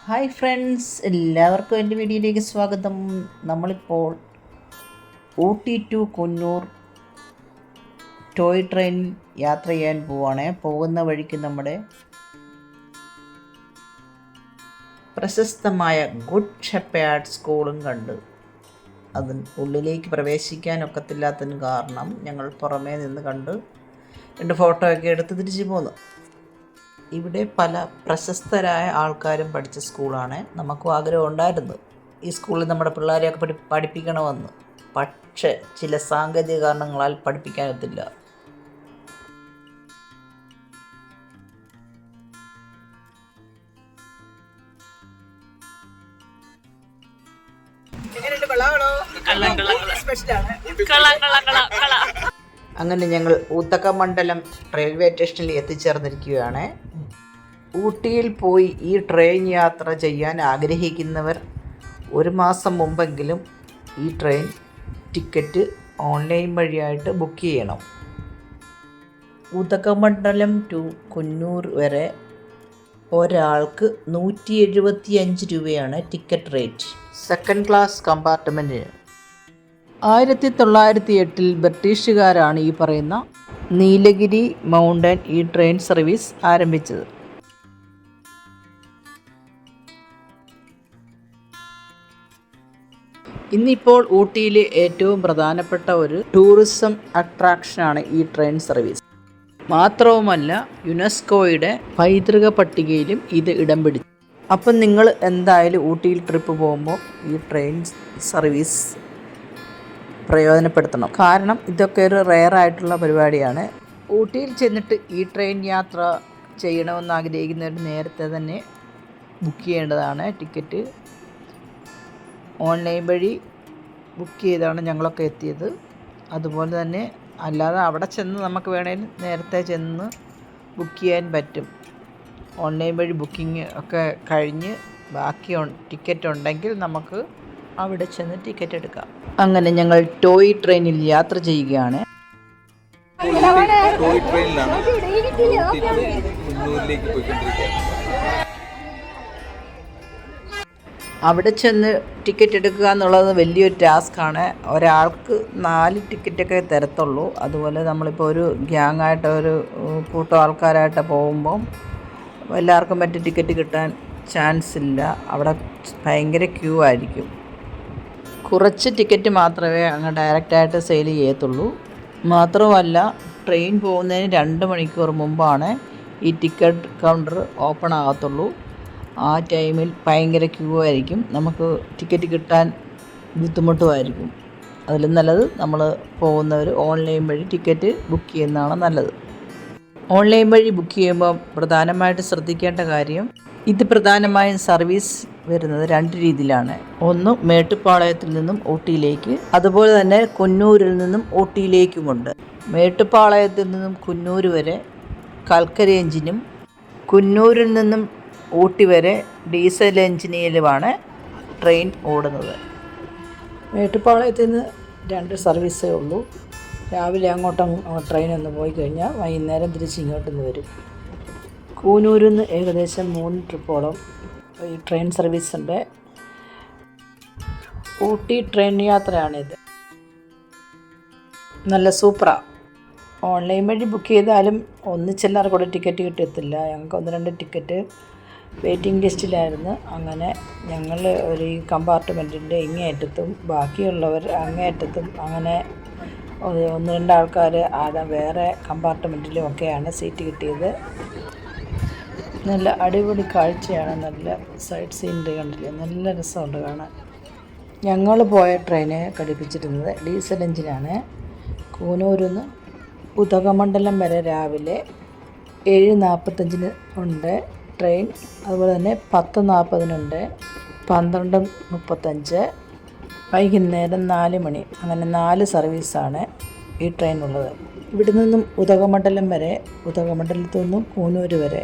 Hi friends, എല്ലാവർക്കും എൻ്റെ വീഡിയോയിലേക്ക് സ്വാഗതം. നമ്മളിപ്പോൾ ഊട്ടി ടു കുന്നൂർ ടോയ് ട്രെയിനിൽ യാത്ര ചെയ്യാൻ പോവുകയാണ്. പോകുന്ന വഴിക്ക് നമ്മുടെ പ്രശസ്തമായ ഗുഡ് ഷെപ്പേർഡ് സ്കൂളും കണ്ട്. അതിന് ഉള്ളിലേക്ക് പ്രവേശിക്കാനൊക്കത്തില്ലാത്തതിന് കാരണം ഞങ്ങൾ പുറമേ നിന്ന് കണ്ട് 2 ഫോട്ടോയൊക്കെ എടുത്ത് തിരിച്ചു പോന്നു. ഇവിടെ പല പ്രശസ്തരായ ആൾക്കാരും പഠിച്ച സ്കൂളാണ്. നമുക്കും ആഗ്രഹം ഉണ്ടായിരുന്നു ഈ സ്കൂളിൽ നമ്മുടെ പിള്ളേരെയൊക്കെ പഠിപ്പിക്കണമെന്ന്. പക്ഷേ ചില സാങ്കേതിക കാരണങ്ങളാൽ പഠിപ്പിക്കാനൊത്തില്ല. അങ്ങനെ ഞങ്ങൾ ഊത്തക്കമണ്ഡലം റെയിൽവേ സ്റ്റേഷനിൽ എത്തിച്ചേർന്നിരിക്കുകയാണ്. ഊട്ടിയിൽ പോയി ഈ ട്രെയിൻ യാത്ര ചെയ്യാൻ ആഗ്രഹിക്കുന്നവർ 1 മാസം മുമ്പെങ്കിലും ഈ ട്രെയിൻ ടിക്കറ്റ് ഓൺലൈൻ വഴിയായിട്ട് ബുക്ക് ചെയ്യണം. ഊത്തക്കമണ്ഡലം ടു കുന്നൂർ വരെ ഒരാൾക്ക് 175 രൂപയാണ് ടിക്കറ്റ് റേറ്റ്. സെക്കൻഡ് ക്ലാസ് കമ്പാർട്ട്മെൻറ്റിന് 1908 ബ്രിട്ടീഷുകാരാണ് ഈ പറയുന്ന നീലഗിരി മൗണ്ടൻ ഈ ട്രെയിൻ സർവീസ് ആരംഭിച്ചത്. ഇന്നിപ്പോൾ ഊട്ടിയിലെ ഏറ്റവും പ്രധാനപ്പെട്ട ഒരു ടൂറിസം അട്രാക്ഷനാണ് ഈ ട്രെയിൻ സർവീസ്. മാത്രവുമല്ല, യുനെസ്കോയുടെ പൈതൃക പട്ടികയിലും ഇത് ഇടം പിടിച്ചു. അപ്പം നിങ്ങൾ എന്തായാലും ഊട്ടിയിൽ ട്രിപ്പ് പോകുമ്പോൾ ഈ ട്രെയിൻ സർവീസ് പ്രയോജനപ്പെടുത്തണം. കാരണം ഇതൊക്കെ ഒരു റെയറായിട്ടുള്ള പരിപാടിയാണ്. ഊട്ടിയിൽ ചെന്നിട്ട് ഈ ട്രെയിൻ യാത്ര ചെയ്യണമെന്ന് ആഗ്രഹിക്കുന്നവർ നേരത്തെ തന്നെ ബുക്ക് ചെയ്യേണ്ടതാണ്. ടിക്കറ്റ് ഓൺലൈൻ വഴി ബുക്ക് ചെയ്താണ് ഞങ്ങളൊക്കെ എത്തിയത്. അതുപോലെ തന്നെ അല്ലാതെ അവിടെ ചെന്ന് നമുക്ക് വേണമെങ്കിൽ നേരത്തെ ചെന്ന് ബുക്ക് ചെയ്യാൻ പറ്റും. ഓൺലൈൻ വഴി ബുക്കിംഗ് ഒക്കെ കഴിഞ്ഞ് ബാക്കി ടിക്കറ്റ് ഉണ്ടെങ്കിൽ നമുക്ക് അവിടെ ചെന്ന് ടിക്കറ്റ് എടുക്കാം. അങ്ങനെ ഞങ്ങൾ ടോയ് ട്രെയിനിൽ യാത്ര ചെയ്യുകയാണ്. ടോയ് ട്രെയിനിലാണ് കുന്നൂരിലേക്ക് പോയിക്കൊണ്ടിരിക്കുകയാണ്. അവിടെ ചെന്ന് ടിക്കറ്റ് എടുക്കുക എന്നുള്ളത് വലിയൊരു ടാസ്ക്കാണ്. ഒരാൾക്ക് 4 ടിക്കറ്റൊക്കെ തരത്തുള്ളൂ. അതുപോലെ നമ്മളിപ്പോൾ ഒരു ഗ്യാങ്ങായിട്ട് ഒരു കൂട്ടം ആൾക്കാരായിട്ട് പോകുമ്പം എല്ലാവർക്കും മറ്റു ടിക്കറ്റ് കിട്ടാൻ ചാൻസ് ഇല്ല. അവിടെ ഭയങ്കര ക്യൂ ആയിരിക്കും. കുറച്ച് ടിക്കറ്റ് മാത്രമേ അങ്ങ് ഡയറക്റ്റായിട്ട് സെയിൽ ചെയ്യത്തുള്ളൂ. മാത്രമല്ല, ട്രെയിൻ പോകുന്നതിന് 2 മണിക്കൂർ മുമ്പാണ് ഈ ടിക്കറ്റ് കൗണ്ടർ ഓപ്പൺ ആകത്തുള്ളൂ. ആ ടൈമിൽ ഭയങ്കര ക്യൂ ആയിരിക്കും. നമുക്ക് ടിക്കറ്റ് കിട്ടാൻ ബുദ്ധിമുട്ടുമായിരിക്കും. അതിലും നല്ലത് നമ്മൾ പോകുന്നവർ ഓൺലൈൻ വഴി ടിക്കറ്റ് ബുക്ക് ചെയ്യുന്നതാണ് നല്ലത്. ഓൺലൈൻ വഴി ബുക്ക് ചെയ്യുമ്പോൾ പ്രധാനമായിട്ട് ശ്രദ്ധിക്കേണ്ട കാര്യം, ഇത് പ്രധാനമായും സർവീസ് വരുന്നത് 2 രീതിയിലാണ്. ഒന്ന് മേട്ടുപ്പാളയത്തിൽ നിന്നും ഊട്ടിയിലേക്ക്, അതുപോലെ തന്നെ കുന്നൂരിൽ നിന്നും ഊട്ടിയിലേക്കുമുണ്ട്. മേട്ടുപ്പാളയത്തിൽ നിന്നും കുന്നൂർ വരെ കൽക്കരി എഞ്ചിനും കുന്നൂരിൽ നിന്നും ഊട്ടി വരെ ഡീസൽ എഞ്ചിനിലുമാണ് ട്രെയിൻ ഓടുന്നത്. മേട്ടുപ്പാളയത്തിൽ നിന്ന് 2 സർവീസേ ഉള്ളൂ. രാവിലെ അങ്ങോട്ടും ട്രെയിൻ ഒന്ന് പോയി കഴിഞ്ഞാൽ വൈകുന്നേരം തിരിച്ച് ഇങ്ങോട്ടൊന്ന് വരും. കൂനൂരിൽ നിന്ന് ഏകദേശം 3 ട്രിപ്പോളം ഈ ട്രെയിൻ സർവീസ് ഉണ്ട്. ഊട്ടി ട്രെയിൻ യാത്രയാണിത്. നല്ല സൂപ്പറാണ്. ഓൺലൈൻ വഴി ബുക്ക് ചെയ്താലും ഒന്നിച്ചെല്ലാവർക്കും കൂടെ ടിക്കറ്റ് കിട്ടത്തില്ല. ഞങ്ങൾക്ക് 1-2 ടിക്കറ്റ് വെയിറ്റിംഗ് ലിസ്റ്റിലായിരുന്നു. അങ്ങനെ ഞങ്ങൾ ഒരു കമ്പാർട്ട്മെൻറ്റിൻ്റെ ഇങ്ങേയറ്റത്തും ബാക്കിയുള്ളവർ അങ്ങേയറ്റത്തും, അങ്ങനെ 1-2 ആൾക്കാർ വേറെ കമ്പാർട്ട്മെൻറ്റിലും ഒക്കെയാണ് സീറ്റ് കിട്ടിയത്. നല്ല അടിപൊളി കാഴ്ചയാണ്. നല്ല സൈഡ് സീനറി കണ്ടില്ലേ, നല്ല രസമുണ്ട് കാണാൻ. ഞങ്ങൾ പോയ ട്രെയിന് ഘടിപ്പിച്ചിരുന്നത് ഡീസൽ എഞ്ചിനാണ്. കൂനൂരിൽ നിന്ന് ഉദകമണ്ഡലം വരെ രാവിലെ 7:45 ഉണ്ട് ട്രെയിൻ. അതുപോലെ തന്നെ 10:40 12:35, വൈകുന്നേരം 4 മണി. അങ്ങനെ 4 സർവീസാണ് ഈ ട്രെയിൻ ഉള്ളത്. ഇവിടെ നിന്നും ഉദകമണ്ഡലം വരെ, ഉദകമണ്ഡലത്തു നിന്നും കൂനൂർ വരെ.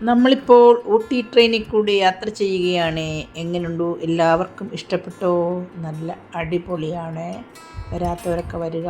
നമ്മളിപ്പോൾ ഊട്ടി ട്രെയിനിൽ കൂടി യാത്ര ചെയ്യുകയാണ്. എങ്ങനെയുണ്ടോ? എല്ലാവർക്കും ഇഷ്ടപ്പെട്ടോ? നല്ല അടിപൊളിയാണ്. വരാത്തവരൊക്കെ വരിക.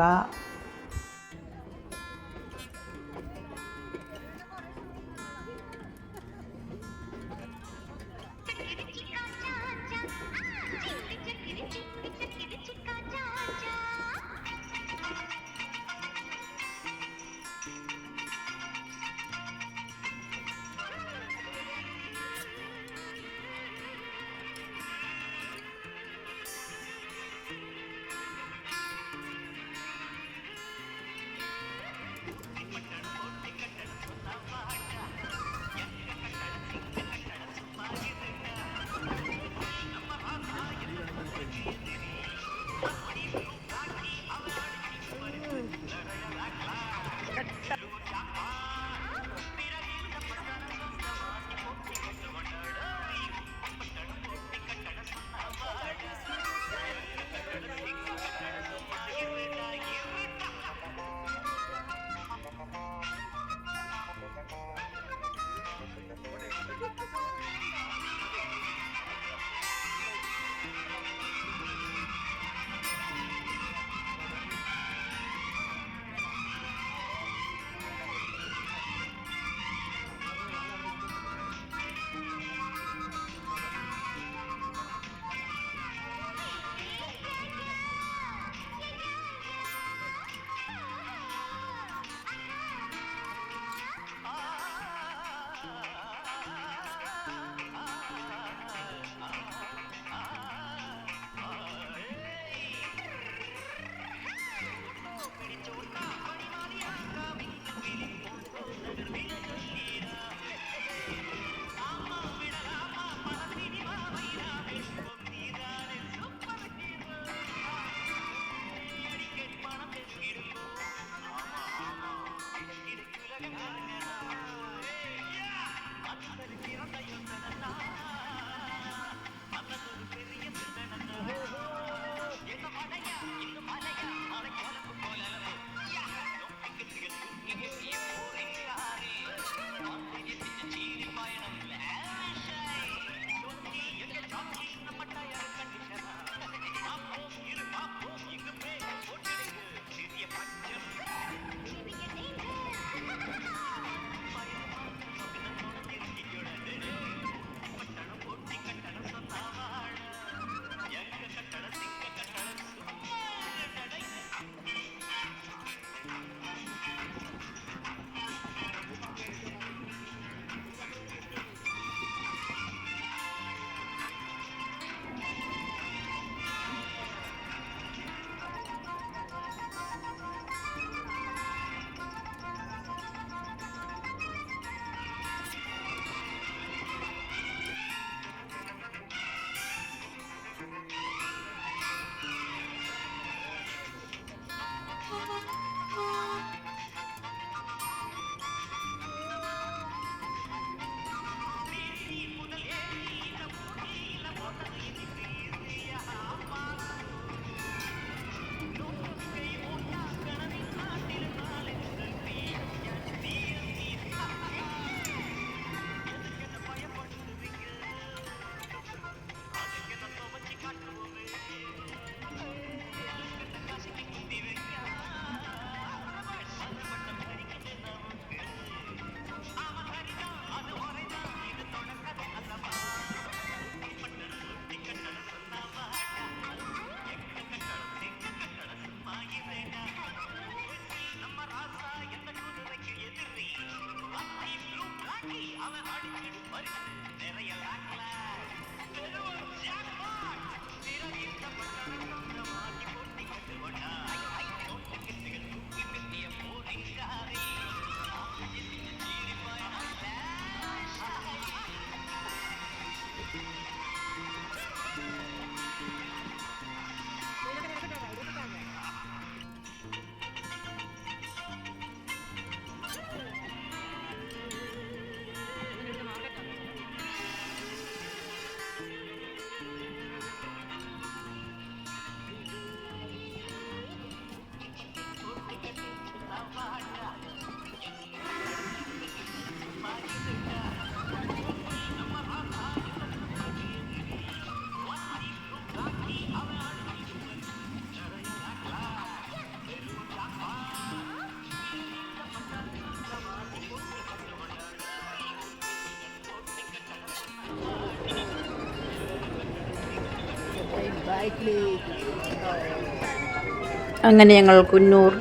അങ്ങനെ ഞങ്ങൾ കുന്നൂർ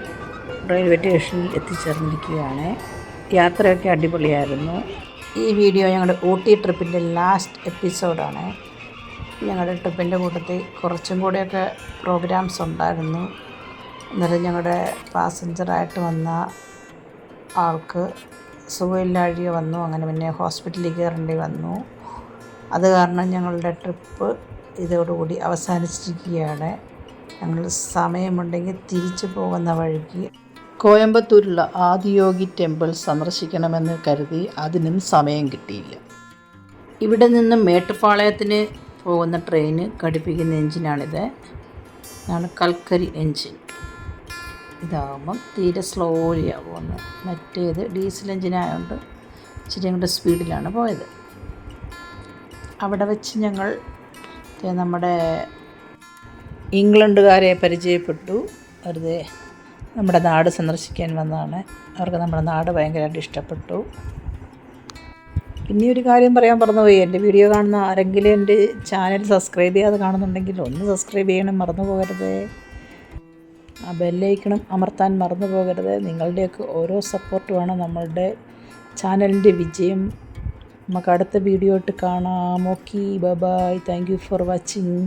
റെയിൽവേ സ്റ്റേഷനിൽ എത്തിച്ചേർന്നിരിക്കുകയാണ്. യാത്രയൊക്കെ അടിപൊളിയായിരുന്നു. ഈ വീഡിയോ ഞങ്ങളുടെ ഊട്ടി ട്രിപ്പിൻ്റെ ലാസ്റ്റ് എപ്പിസോഡാണ്. ഞങ്ങളുടെ ട്രിപ്പിൻ്റെ കൂട്ടത്തിൽ കുറച്ചും കൂടെയൊക്കെ പ്രോഗ്രാംസ് ഉണ്ടായിരുന്നു. അന്നേരം ഞങ്ങളുടെ പാസഞ്ചറായിട്ട് വന്ന ആൾക്ക് സുഖമില്ലാഴിക വന്നു. അങ്ങനെ പിന്നെ ഹോസ്പിറ്റലിൽ കയറേണ്ടി വന്നു. അത് കാരണം ഞങ്ങളുടെ ട്രിപ്പ് ഇതോടുകൂടി അവസാനിച്ചിരിക്കുകയാണ്. ഞങ്ങൾ സമയമുണ്ടെങ്കിൽ തിരിച്ചു പോകുന്ന വഴിക്ക് കോയമ്പത്തൂരുള്ള ആദിയോഗി ടെമ്പിൾ സന്ദർശിക്കണമെന്ന് കരുതി. അതിനും സമയം കിട്ടിയില്ല. ഇവിടെ നിന്നും മേട്ടുപ്പാളയത്തിന് പോകുന്ന ട്രെയിന് ഘടിപ്പിക്കുന്ന എൻജിനാണിത്. ഇതാണ് കൽക്കരി എൻജിൻ. ഇതാകുമ്പം തീരെ സ്ലോലിയാണ് പോകുന്നത്. മറ്റേത് ഡീസൽ എൻജിനായതുകൊണ്ട് ഇച്ചിരി കൂടെ സ്പീഡിലാണ് പോയത്. അവിടെ വെച്ച് ഞങ്ങൾ നമ്മുടെ ഇംഗ്ലണ്ടുകാരെ പരിചയപ്പെട്ടു. വെറുതെ നമ്മുടെ നാട് സന്ദർശിക്കാൻ വന്നതാണ്. അവർക്ക് നമ്മുടെ നാട് ഭയങ്കരമായിട്ട് ഇഷ്ടപ്പെട്ടു. പിന്നെ ഒരു കാര്യം പറയാൻ മറന്നുപോയി. എൻ്റെ വീഡിയോ കാണുന്ന ആരെങ്കിലും എൻ്റെ ചാനൽ സബ്സ്ക്രൈബ് ചെയ്യാതെ കാണുന്നുണ്ടെങ്കിൽ ഒന്ന് സബ്സ്ക്രൈബ് ചെയ്യണം, മറന്നു പോകരുത്. ആ ബെല്ലൈക്കണം അമർത്താൻ മറന്നു പോകരുത്. നിങ്ങളുടെയൊക്കെ ഓരോ സപ്പോർട്ടുമാണ് നമ്മളുടെ ചാനലിൻ്റെ വിജയം. നമുക്ക് അടുത്ത വീഡിയോ ഇട്ട് കാണാം. Okay, bye bye. Thank you for watching.